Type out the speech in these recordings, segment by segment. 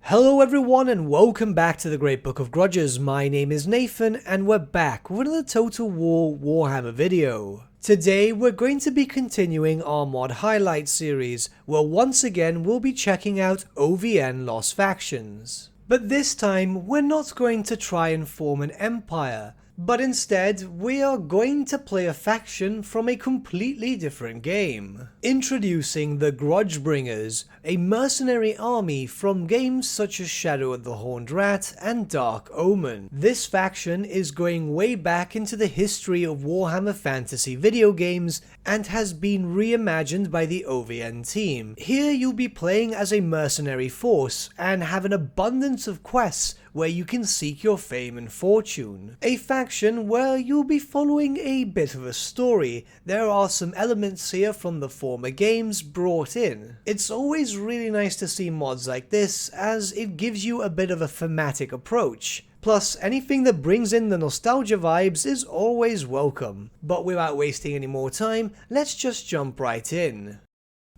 Hello everyone and welcome back to the Great Book of Grudges. My name is Nathan and we're back with another Total War Warhammer video. Today we're going to be continuing our mod highlight series, where once again we'll be checking out OVN lost factions. But this time we're not going to try and form an empire, but instead we are going to play a faction from a completely different game. Introducing the GRUDGEBRINGERS, a mercenary army from games such as Shadow of the Horned Rat and Dark Omen. This faction is going way back into the history of Warhammer Fantasy video games and has been reimagined by the OVN team. Here you'll be playing as a mercenary force and have an abundance of quests where you can seek your fame and fortune. A faction where you'll be following a bit of a story. There are some elements here from the former games brought in. It's always really nice to see mods like this, as it gives you a bit of a thematic approach. Plus, anything that brings in the nostalgia vibes is always welcome. But without wasting any more time, let's just jump right in.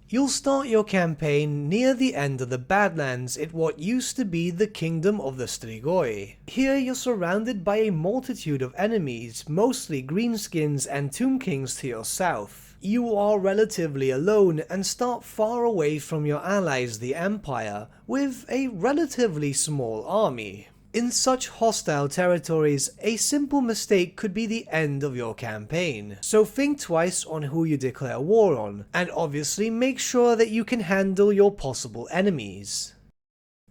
You'll start your campaign near the end of the Badlands in what used to be the Kingdom of the Strigoi. Here you're surrounded by a multitude of enemies, mostly greenskins and tomb kings to your south. You are relatively alone and start far away from your allies the Empire, with a relatively small army. In such hostile territories, a simple mistake could be the end of your campaign, so think twice on who you declare war on, and obviously make sure that you can handle your possible enemies.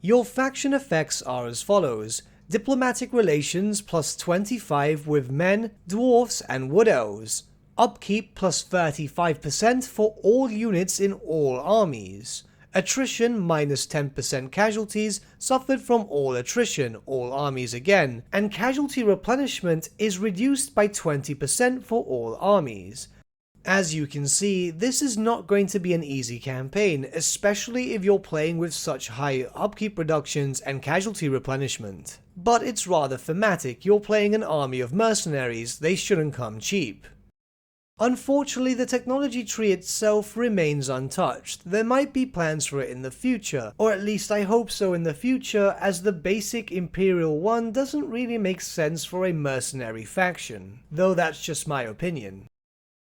Your faction effects are as follows: diplomatic relations plus 25 with men, dwarfs and wood elves, upkeep plus 35% for all units in all armies, attrition minus 10% casualties suffered from all attrition, all armies again, and casualty replenishment is reduced by 20% for all armies. As you can see, this is not going to be an easy campaign, especially if you're playing with such high upkeep reductions and casualty replenishment. But it's rather thematic. You're playing an army of mercenaries, they shouldn't come cheap. Unfortunately, the technology tree itself remains untouched. There might be plans for it in the future, or at least I hope so in the future, as the basic Imperial one doesn't really make sense for a mercenary faction, though that's just my opinion.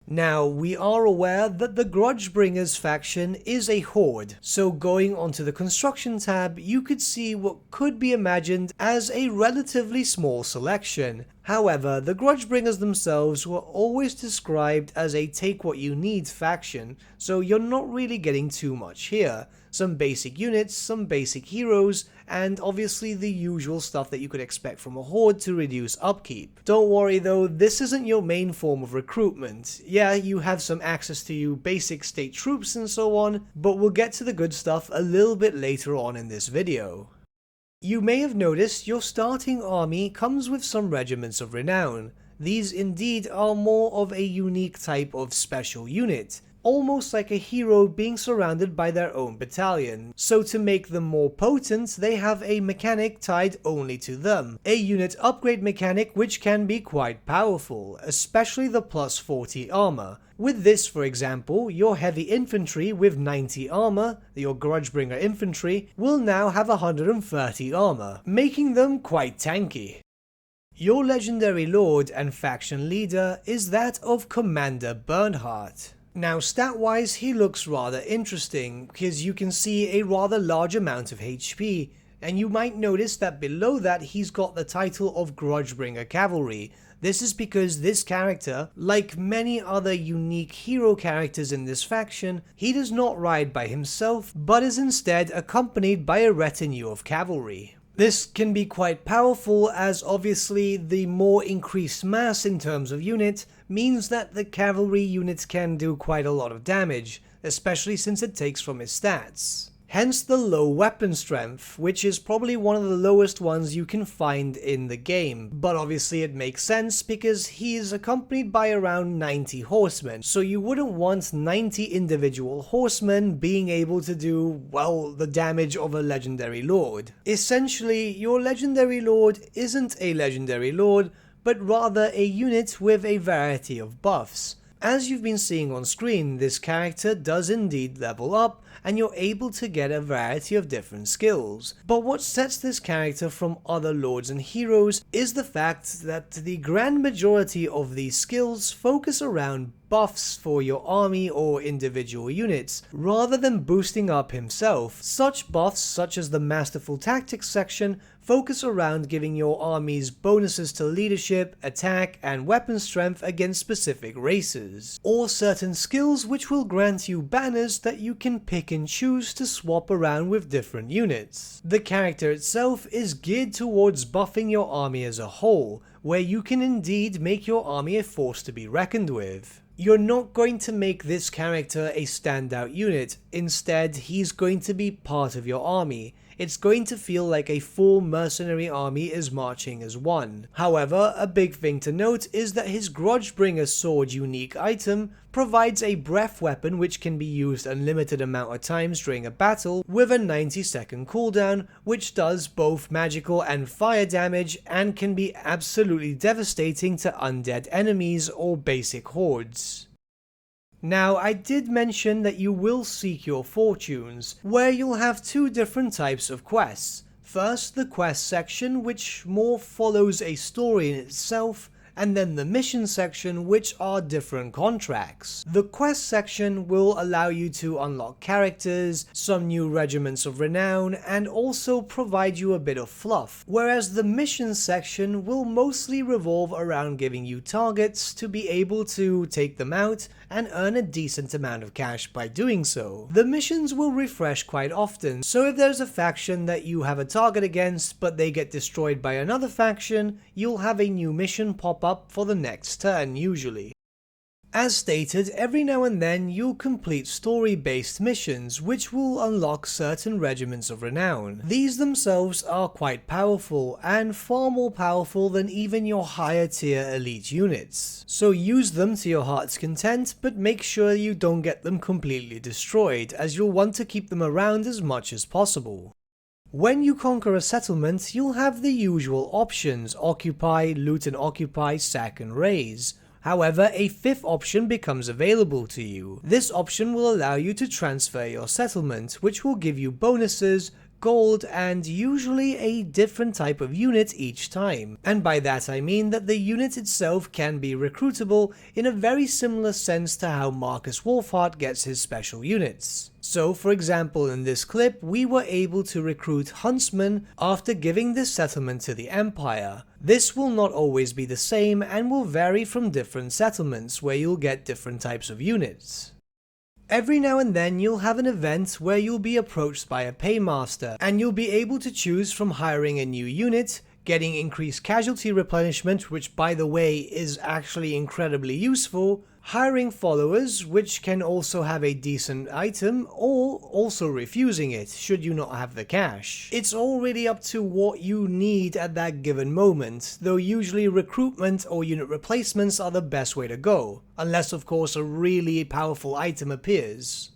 Now, we are aware that the GRUDGEBRINGERS faction is a horde, so going onto the construction tab, you could see what could be imagined as a relatively small selection. However, the GRUDGEBRINGERS themselves were always described as a take-what-you-need faction, so you're not really getting too much here. Some basic units, some basic heroes, and obviously the usual stuff that you could expect from a horde to reduce upkeep. Don't worry though, this isn't your main form of recruitment. Yeah, you have some access to your basic state troops and so on, but we'll get to the good stuff a little bit later on in this video. You may have noticed your starting army comes with some Regiments of Renown. These indeed are more of a unique type of special unit, almost like a hero being surrounded by their own battalion. So to make them more potent, they have a mechanic tied only to them, a unit upgrade mechanic which can be quite powerful, especially the plus 40 armor. With this, for example, your heavy infantry with 90 armor, your GRUDGEBRINGER infantry, will now have 130 armor, making them quite tanky. Your legendary lord and faction leader is that of Commander Bernhardt. Now, stat-wise, he looks rather interesting, because you can see a rather large amount of HP, and you might notice that below that he's got the title of GRUDGEBRINGER Cavalry. This is because this character, like many other unique hero characters in this faction, he does not ride by himself, but is instead accompanied by a retinue of cavalry. This can be quite powerful, as obviously the more increased mass in terms of unit means that the cavalry units can do quite a lot of damage, especially since it takes from his stats. Hence the low weapon strength, which is probably one of the lowest ones you can find in the game, but obviously it makes sense because he is accompanied by around 90 horsemen, so you wouldn't want 90 individual horsemen being able to do, well, the damage of a legendary lord. Essentially, your legendary lord isn't a legendary lord, but rather a unit with a variety of buffs. As you've been seeing on screen, this character does indeed level up, and you're able to get a variety of different skills. But what sets this character from other lords and heroes is the fact that the grand majority of these skills focus around buffs for your army or individual units, rather than boosting up himself. Such buffs, such as the Masterful Tactics section, focus around giving your armies bonuses to leadership, attack, and weapon strength against specific races, or certain skills which will grant you banners that you can pick and choose to swap around with different units. The character itself is geared towards buffing your army as a whole, where you can indeed make your army a force to be reckoned with. You're not going to make this character a standout unit, instead he's going to be part of your army. It's going to feel like a full mercenary army is marching as one. However, a big thing to note is that his Grudgebringer sword unique item provides a breath weapon which can be used unlimited amount of times during a battle with a 90-second cooldown, which does both magical and fire damage and can be absolutely devastating to undead enemies or basic hordes. Now, I did mention that you will seek your fortunes, where you'll have two different types of quests. First, the quest section, which more follows a story in itself, and then the mission section, which are different contracts. The quest section will allow you to unlock characters, some new Regiments of Renown, and also provide you a bit of fluff, whereas the mission section will mostly revolve around giving you targets to be able to take them out and earn a decent amount of cash by doing so. The missions will refresh quite often, so if there's a faction that you have a target against but they get destroyed by another faction, you'll have a new mission pop up for the next turn usually. As stated, every now and then you'll complete story-based missions which will unlock certain Regiments of Renown. These themselves are quite powerful, and far more powerful than even your higher tier elite units. So use them to your heart's content, but make sure you don't get them completely destroyed, as you'll want to keep them around as much as possible. When you conquer a settlement, you'll have the usual options: occupy, loot and occupy, sack and raise. However, a fifth option becomes available to you. This option will allow you to transfer your settlement, which will give you bonuses, gold, and usually a different type of unit each time. And by that I mean that the unit itself can be recruitable in a very similar sense to how Marcus Wolfhart gets his special units. So for example, in this clip we were able to recruit Huntsman after giving this settlement to the Empire. This will not always be the same and will vary from different settlements where you'll get different types of units. Every now and then you'll have an event where you'll be approached by a paymaster, and you'll be able to choose from hiring a new unit, getting increased casualty replenishment, which by the way is actually incredibly useful, hiring followers, which can also have a decent item, or also refusing it should you not have the cash. It's all really up to what you need at that given moment, though usually recruitment or unit replacements are the best way to go, unless of course a really powerful item appears.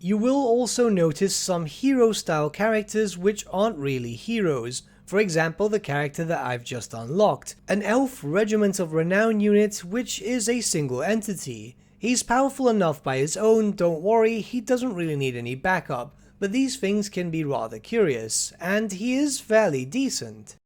You will also notice some hero style characters which aren't really heroes. For example, the character that I've just unlocked, an elf Regiment of Renown unit which is a single entity. He's powerful enough by his own, don't worry, he doesn't really need any backup, but these things can be rather curious, and he is fairly decent.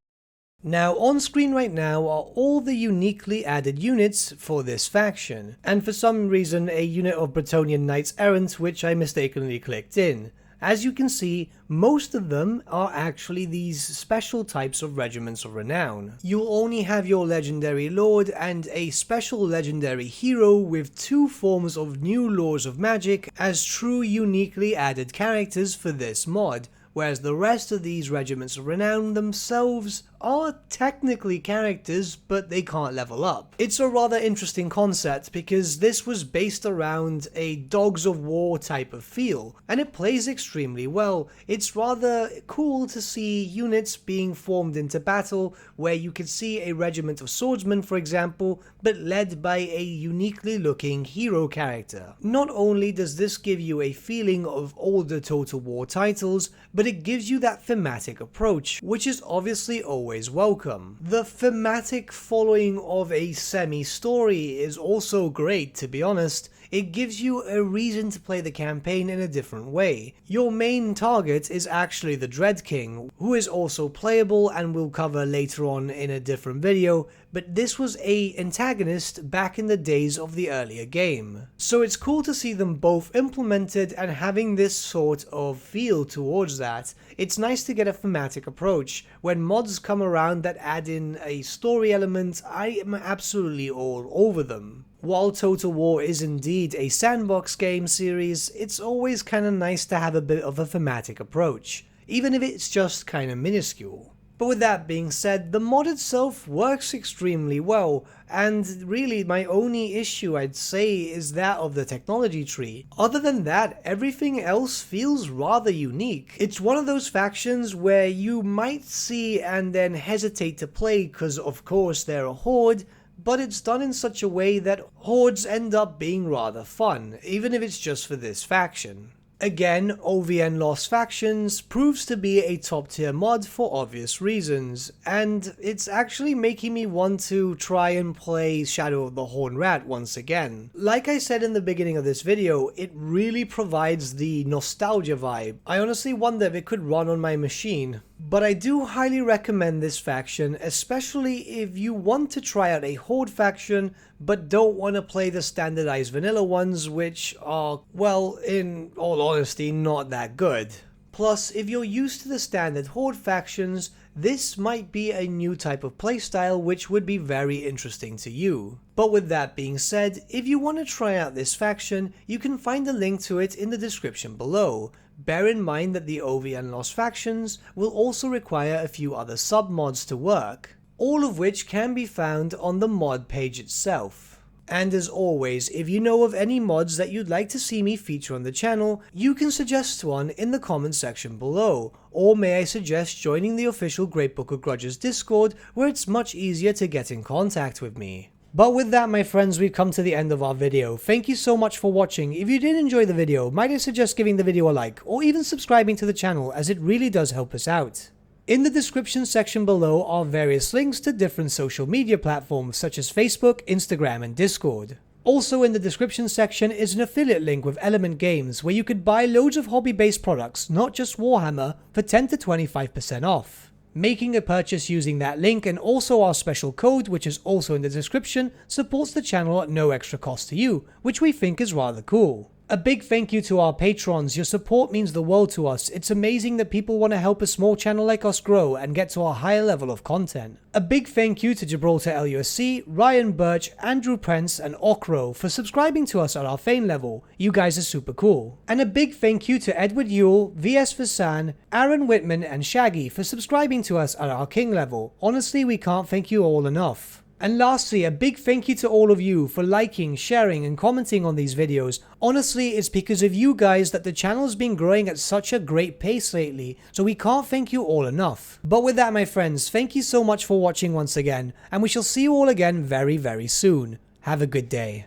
Now on screen right now are all the uniquely added units for this faction, and for some reason a unit of Bretonnian Knights Errant which I mistakenly clicked in. As you can see, most of them are actually these special types of Regiments of Renown. You'll only have your legendary lord and a special legendary hero with two forms of new laws of magic as true uniquely added characters for this mod, whereas the rest of these Regiments of Renown themselves are technically characters, but they can't level up. It's a rather interesting concept because this was based around a Dogs of War type of feel, and it plays extremely well. It's rather cool to see units being formed into battle where you could see a regiment of swordsmen, for example, but led by a uniquely looking hero character. Not only does this give you a feeling of older Total War titles, but it gives you that thematic approach, which is obviously always always welcome. The thematic following of a semi-story is also great, to be honest. It gives you a reason to play the campaign in a different way. Your main target is actually the Dread King, who is also playable and we'll cover later on in a different video, but this was an antagonist back in the days of the earlier game. So it's cool to see them both implemented and having this sort of feel towards that. It's nice to get a thematic approach. When mods come around that add in a story element, I am absolutely all over them. While Total War is indeed a sandbox game series, it's always kinda nice to have a bit of a thematic approach, even if it's just kinda minuscule. But with that being said, the mod itself works extremely well, and really my only issue I'd say is that of the technology tree. Other than that, everything else feels rather unique. It's one of those factions where you might see and then hesitate to play because of course they're a horde, but it's done in such a way that hordes end up being rather fun, even if it's just for this faction. Again, OVN Lost Factions proves to be a top tier mod for obvious reasons, and it's actually making me want to try and play Shadow of the Horned Rat once again. Like I said in the beginning of this video, it really provides the nostalgia vibe. I honestly wonder if it could run on my machine. But I do highly recommend this faction, especially if you want to try out a horde faction but don't want to play the standardized vanilla ones, which are, well, in all honesty, not that good. Plus, if you're used to the standard horde factions, this might be a new type of playstyle which would be very interesting to you. But with that being said, if you want to try out this faction, you can find a link to it in the description below. Bear in mind that the OVN Lost Factions will also require a few other sub-mods to work, all of which can be found on the mod page itself. And as always, if you know of any mods that you'd like to see me feature on the channel, you can suggest one in the comment section below, or may I suggest joining the official Great Book of Grudges Discord, where it's much easier to get in contact with me. But with that, my friends, we've come to the end of our video. Thank you so much for watching. If you did enjoy the video, might I suggest giving the video a like, or even subscribing to the channel, as it really does help us out. In the description section below are various links to different social media platforms such as Facebook, Instagram, and Discord. Also in the description section is an affiliate link with Element Games where you could buy loads of hobby-based products, not just Warhammer, for 10 to 25% off. Making a purchase using that link and also our special code, which is also in the description, supports the channel at no extra cost to you, which we think is rather cool. A big thank you to our patrons. Your support means the world to us. It's amazing that people want to help a small channel like us grow and get to a higher level of content. A big thank you to Gibraltar LUSC, Ryan Bertsche, Andrew Prince, and Okro for subscribing to us at our Fame level. You guys are super cool. And a big thank you to Edward Yule, VS Vasan, Aaron Whitman, and Shaggy for subscribing to us at our King level. Honestly, we can't thank you all enough. And lastly, a big thank you to all of you for liking, sharing, and commenting on these videos. Honestly, it's because of you guys that the channel's been growing at such a great pace lately, so we can't thank you all enough. But with that, my friends, thank you so much for watching once again, and we shall see you all again very, very soon. Have a good day.